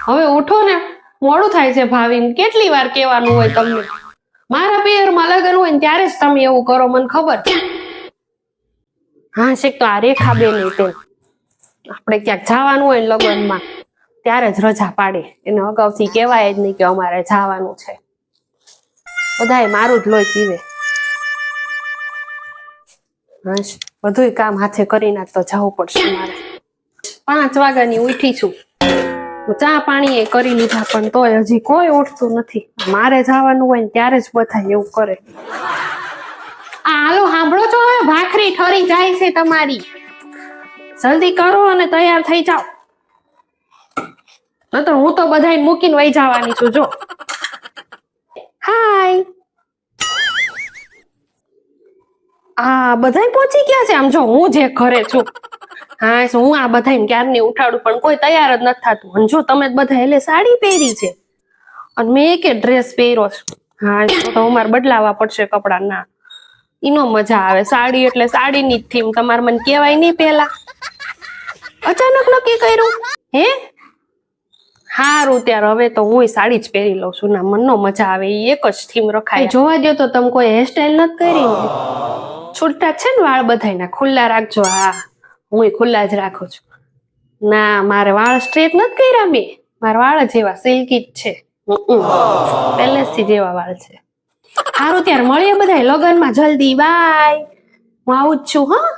હવે ઉઠો ને, મોડું થાય છે ભાવિન. કેટલી વાર કહેવાનું હોય તમને? મારા પિયરમાં લગ્ન હોય ને ત્યારે જ તમે એવું કરો, મને ખબર. હા શીખ તો આ રેખાબેન તેમ આપણે ક્યાંક જવાનું હોય ને લગ્નમાં ત્યારે જ રજા પાડે. એને અગાઉથી કહેવાય જ નહીં કે અમારે જવાનું છે. બધાય મારું જ લોહી પીવે. હા બધુંય કામ હાથે કરી નાખ તો જવું પડશે મારે. 5 વાગ્યાની ઉઠી છું. ચા પાણી એ કરી લીધા પણ તોય હજી કોઈ ઉઠતું નથી. મારે જવાનું હોય ને ત્યારે જ બધા એવું કરે. હાલો સાંભળો છો? હવે ભાખરી ઠરી જાય છે તમારી. જલ્દી કરો અને તૈયાર થઈ જાઓ. નતર હું તો બધાને મૂકીને વહી જવાની છું. જો હાય. આ બધાય પહોંચી ગયા છે. આમ જો હું જે ઘરે છું. હા હું આ બધાને ક્યારની ઉઠાડું પણ કોઈ તૈયાર જ નથી થતું. અને જો તમે બધા એટલે સાડી પહેરી છે અને મેં એક ડ્રેસ પહેર્યો છે. હા તો અમારે બદલાવા પડશે કપડા. ના ઈનો મજા આવે. સાડી એટલે સાડીની જ થીમ. તમારે મને કહેવાય નહીં પેલા? અચાનક નક્કી કર્યું હે? હારું ત્યારે હવે તો હું સાડી જ પહેરી લઉં છું. ના મનનો મજા આવે. એ એક જ થીમ રખાય. જોવા દો તો તમે કોઈ હેરસ્ટાઈલ નથી કરી ને? છૂટા છે ને વાળ બધાયના? ખુલ્લા રાખજો. હા હું ખુલ્લા જ રાખું છું. ના મારે વાળ સ્ટ્રેટ નથી કર્યા મેં. મારા વાળ જ એવા સિલ્કી જ છે. પહેલેથી જ એવા વાળ છે. હારું ત્યારે મળીએ બધાય લગનમાં જલ્દી. બાય. હું આવું જ છું. હા